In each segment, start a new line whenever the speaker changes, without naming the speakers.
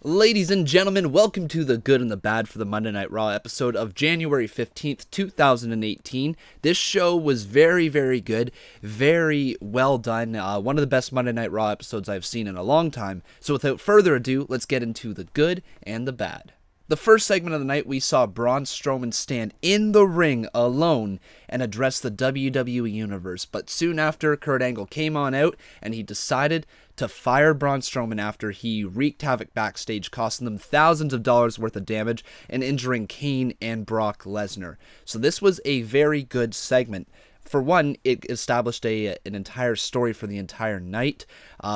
Ladies and gentlemen, welcome to the good and the bad for the Monday Night Raw episode of January 15th, 2018. This show was very, very good, very well done. One of the best Monday Night Raw episodes I've seen in a long time. So without further ado, let's get into the good and the bad. The first segment of the night, we saw Braun Strowman stand in the ring alone and address the WWE Universe. But soon after, Kurt Angle came on out and he decided to fire Braun Strowman after he wreaked havoc backstage, costing them thousands of dollars worth of damage and injuring Kane and Brock Lesnar. So this was a very good segment. For one, it established an entire story for the entire night,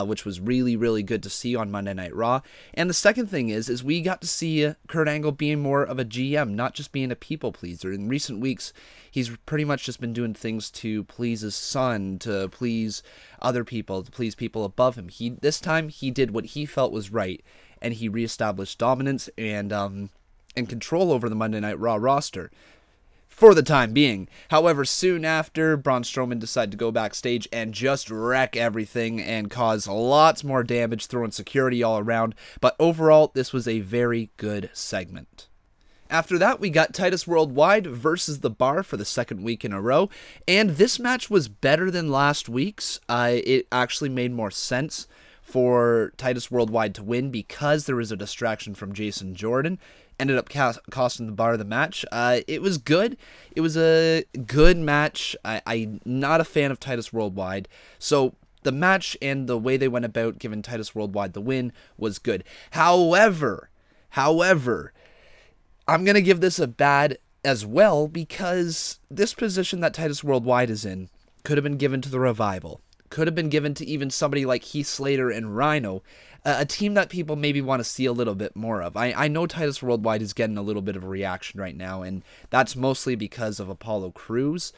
which was really, really good to see on Monday Night Raw. And the second thing is we got to see Kurt Angle being more of a GM, not just being a people pleaser. In recent weeks, he's pretty much just been doing things to please his son, to please other people, to please people above him. This time, he did what he felt was right, and he reestablished dominance and control over the Monday Night Raw roster. For the time being. However, soon after, Braun Strowman decided to go backstage and just wreck everything and cause lots more damage, throwing security all around. But overall, this was a very good segment. After that, we got Titus Worldwide versus The Bar for the second week in a row. And this match was better than last week's. It actually made more sense for Titus Worldwide to win because there was a distraction from Jason Jordan. Ended up costing The Bar the match. It was good. It was a good match. I'm not a fan of Titus Worldwide. So the match and the way they went about giving Titus Worldwide the win was good. However, I'm going to give this a bad as well because this position that Titus Worldwide is in could have been given to the Revival. Could have been given to even somebody like Heath Slater and Rhino, a team that people maybe want to see a little bit more of. I know Titus Worldwide is getting a little bit of a reaction right now, and that's mostly because of Apollo Crews.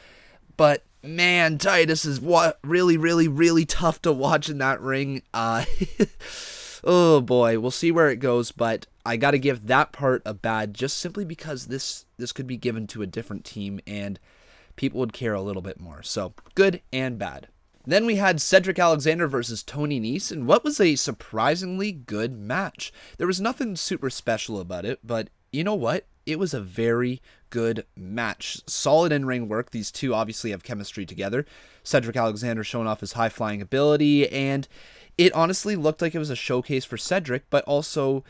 But, man, Titus is really, really, really tough to watch in that ring. Oh, boy, we'll see where it goes, but I got to give that part a bad just simply because this could be given to a different team, and people would care a little bit more. So, good and bad. Then we had Cedric Alexander versus Tony Nese in what was a surprisingly good match. There was nothing super special about it, but you know what? It was a very good match. Solid in-ring work. These two obviously have chemistry together. Cedric Alexander showing off his high-flying ability, and it honestly looked like it was a showcase for Cedric, but also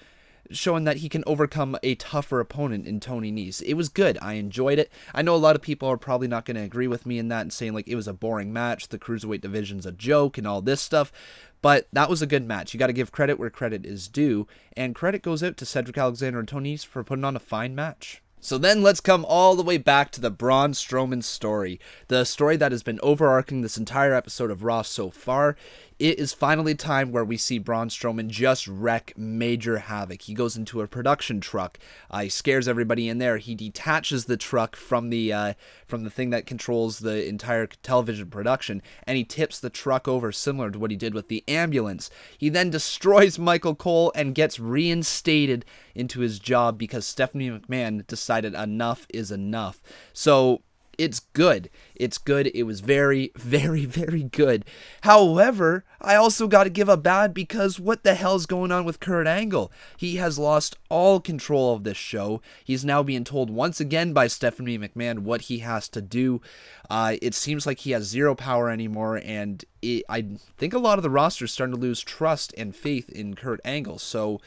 showing that he can overcome a tougher opponent in Tony Nese. It was good. I enjoyed it. I know a lot of people are probably not going to agree with me in that and saying like it was a boring match, the Cruiserweight division's a joke and all this stuff, but that was a good match. You got to give credit where credit is due, and credit goes out to Cedric Alexander and Tony Nese for putting on a fine match. So then let's come all the way back to the Braun Strowman story. The story that has been overarching this entire episode of Raw so far. It is finally time where we see Braun Strowman just wreck major havoc. He goes into a production truck. He scares everybody in there. He detaches the truck from the thing that controls the entire television production, and he tips the truck over similar to what he did with the ambulance. He then destroys Michael Cole and gets reinstated into his job because Stephanie McMahon decided enough is enough. So it's good. It's good. It was very, very, very good. However, I also got to give a bad because what the hell's going on with Kurt Angle? He has lost all control of this show. He's now being told once again by Stephanie McMahon what he has to do. It seems like he has zero power anymore, and I think a lot of the roster is starting to lose trust and faith in Kurt Angle. So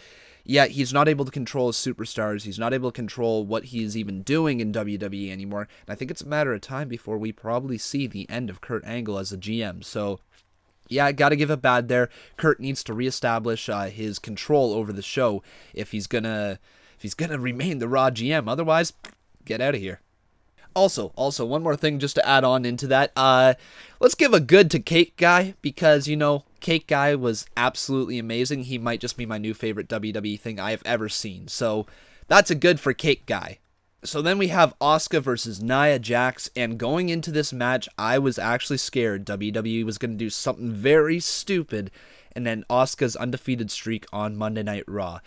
yeah, he's not able to control his superstars. He's not able to control what he is even doing in WWE anymore. And I think it's a matter of time before we probably see the end of Kurt Angle as a GM. So yeah, I got to give it bad there. Kurt needs to reestablish his control over the show if he's gonna remain the Raw GM. Otherwise, get out of here. Also, one more thing just to add on into that. Let's give a good to Cake Guy because, you know, Cake Guy was absolutely amazing. He might just be my new favorite WWE thing I have ever seen. So that's a good for Cake Guy. So then we have Asuka versus Nia Jax, and going into this match, I was actually scared WWE was going to do something very stupid and then Asuka's undefeated streak on Monday Night Raw.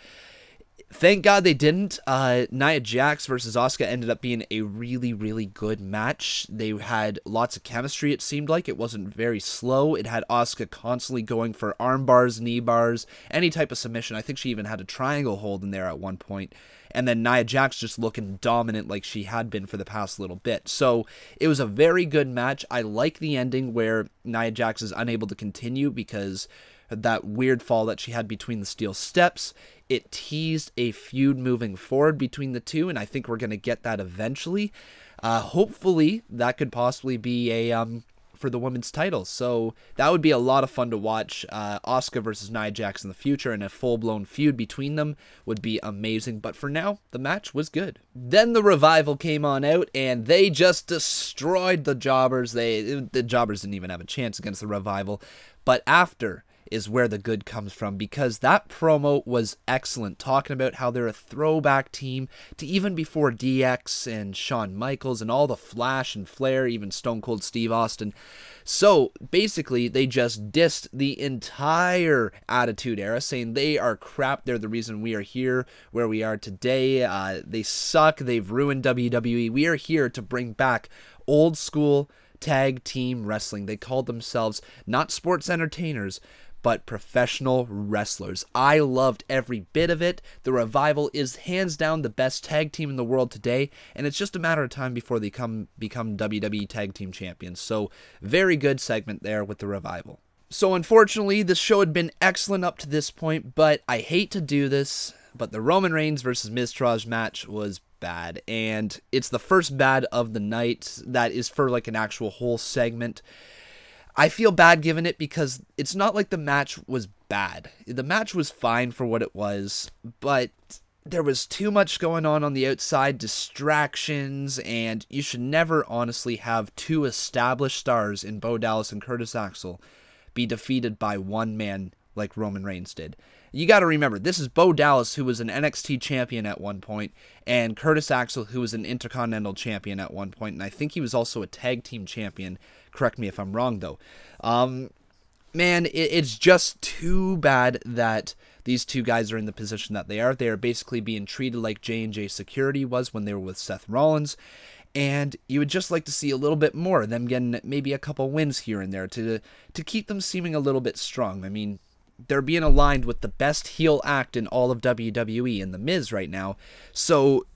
Thank God they didn't. Nia Jax versus Asuka ended up being a really, really good match. They had lots of chemistry, it seemed like. It wasn't very slow. It had Asuka constantly going for arm bars, knee bars, any type of submission. I think she even had a triangle hold in there at one point. And then Nia Jax just looking dominant like she had been for the past little bit. So it was a very good match. I like the ending where Nia Jax is unable to continue because that weird fall that she had between the steel steps. It teased a feud moving forward between the two, and I think we're going to get that eventually. Hopefully, that could possibly be a for the women's title. So that would be a lot of fun to watch. Asuka versus Nia Jax in the future, and a full-blown feud between them would be amazing. But for now, the match was good. Then the Revival came on out, and they just destroyed the Jobbers. The Jobbers didn't even have a chance against the Revival. But after is where the good comes from, because that promo was excellent, talking about how they're a throwback team to even before DX and Shawn Michaels and all the flash and flair, even Stone Cold Steve Austin. So basically they just dissed the entire Attitude Era, saying they are crap, they're the reason we are here where we are today, they suck, they've ruined WWE. We are here to bring back old school tag team wrestling. They called themselves not sports entertainers, but professional wrestlers. I loved every bit of it. The Revival is hands down the best tag team in the world today, and it's just a matter of time before they become WWE Tag Team Champions. So, very good segment there with the Revival. So, unfortunately, this show had been excellent up to this point, but I hate to do this, but the Roman Reigns versus Miz Taraj match was bad, and it's the first bad of the night that is for like an actual whole segment. I feel bad giving it because it's not like the match was bad. The match was fine for what it was, but there was too much going on the outside, distractions, and you should never honestly have two established stars in Bo Dallas and Curtis Axel be defeated by one man like Roman Reigns did. You got to remember, this is Bo Dallas, who was an NXT champion at one point, and Curtis Axel, who was an Intercontinental champion at one point, and I think he was also a tag team champion. Correct me if I'm wrong, though. Man, it's just too bad that these two guys are in the position that they are. They are basically being treated like J&J Security was when they were with Seth Rollins, and you would just like to see a little bit more, them getting maybe a couple wins here and there to keep them seeming a little bit strong. I mean, they're being aligned with the best heel act in all of WWE in The Miz right now, so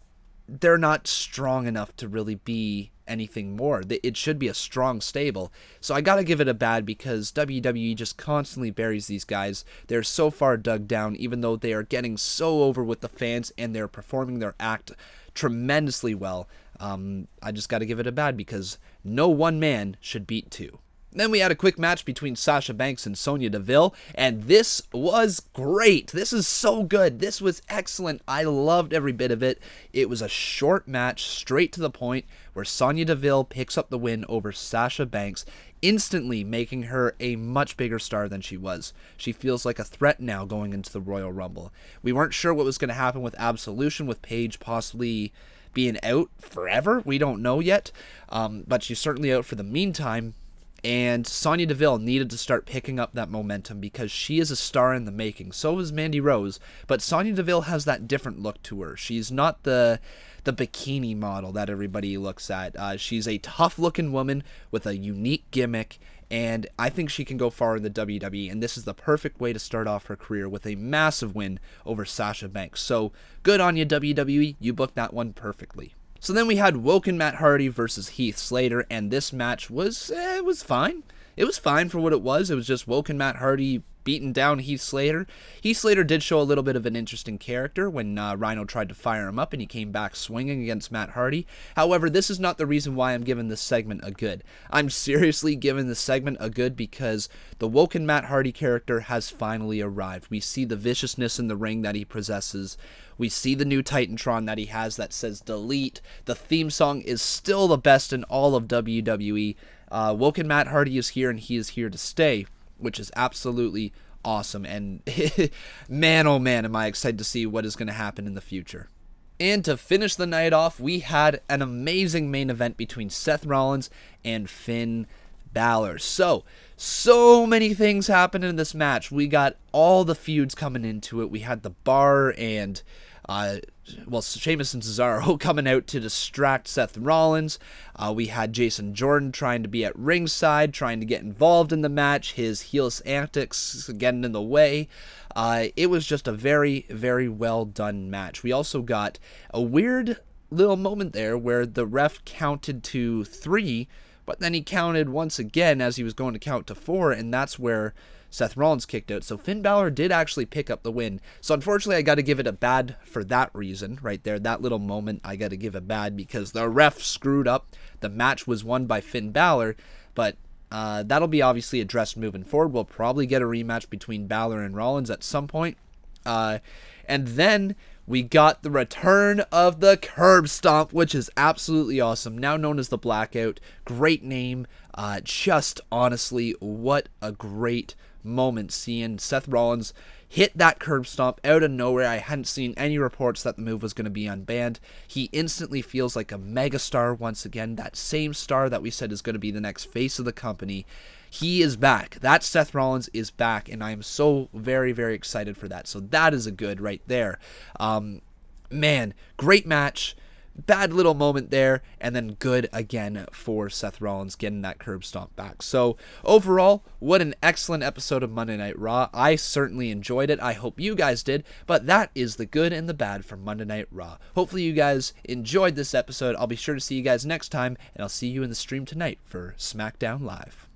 they're not strong enough to really be anything more. It should be a strong stable. So I gotta give it a bad because WWE just constantly buries these guys. They're so far dug down, even though they are getting so over with the fans and they're performing their act tremendously well. I just gotta give it a bad because no one man should beat two. Then we had a quick match between Sasha Banks and Sonya Deville, and this was great. This is so good. This was excellent. I loved every bit of it. It was a short match, straight to the point, where Sonya Deville picks up the win over Sasha Banks, instantly making her a much bigger star than she was. She feels like a threat now going into the Royal Rumble. We weren't sure what was going to happen with Absolution, with Paige possibly being out forever. We don't know yet, but she's certainly out for the meantime. And Sonya Deville needed to start picking up that momentum because she is a star in the making. So is Mandy Rose, but Sonya Deville has that different look to her. She's not the bikini model that everybody looks at. She's a tough-looking woman with a unique gimmick, and I think she can go far in the WWE, and this is the perfect way to start off her career with a massive win over Sasha Banks. So good on you, WWE. You booked that one perfectly. So then we had Woken Matt Hardy versus Heath Slater, and this match was fine. It was fine for what it was. It was just Woken Matt Hardy beating down Heath Slater. Heath Slater did show a little bit of an interesting character when Rhino tried to fire him up, and he came back swinging against Matt Hardy. However, this is not the reason why I'm giving this segment a good. I'm seriously giving this segment a good because the Woken Matt Hardy character has finally arrived. We see the viciousness in the ring that he possesses. We see the new Titantron that he has that says delete. The theme song is still the best in all of WWE. Woken Matt Hardy is here, and he is here to stay, which is absolutely awesome. And man, oh man, am I excited to see what is going to happen in the future. And to finish the night off, we had an amazing main event between Seth Rollins and Finn Balor. So, So many things happened in this match. We got all the feuds coming into it. We had the Bar and, Sheamus and Cesaro coming out to distract Seth Rollins. We had Jason Jordan trying to be at ringside, trying to get involved in the match. His heelish antics getting in the way. It was just a very, very well done match. We also got a weird little moment there where the ref counted to 3, but then he counted once again as he was going to count to 4, and that's where Seth Rollins kicked out. So Finn Balor did actually pick up the win. So unfortunately, I got to give it a bad for that reason right there. That little moment, I got to give it bad because the ref screwed up. The match was won by Finn Balor, but that'll be obviously addressed moving forward. We'll probably get a rematch between Balor and Rollins at some point. And then we got the return of the Curb Stomp, which is absolutely awesome. Now known as the Blackout. Great name. Just honestly, what a great moment seeing Seth Rollins hit that Curb Stomp out of nowhere. I hadn't seen any reports that the move was going to be unbanned. He instantly feels like a megastar once again. That same star that we said is going to be the next face of the company. He is back. That Seth Rollins is back, and I am so very, very excited for that. So that is a good right there. Man, great match. Bad little moment there, and then good again for Seth Rollins getting that Curb Stomp back. So overall, what an excellent episode of Monday Night Raw. I certainly enjoyed it. I hope you guys did, but that is the good and the bad from Monday Night Raw. Hopefully you guys enjoyed this episode. I'll be sure to see you guys next time, and I'll see you in the stream tonight for SmackDown Live.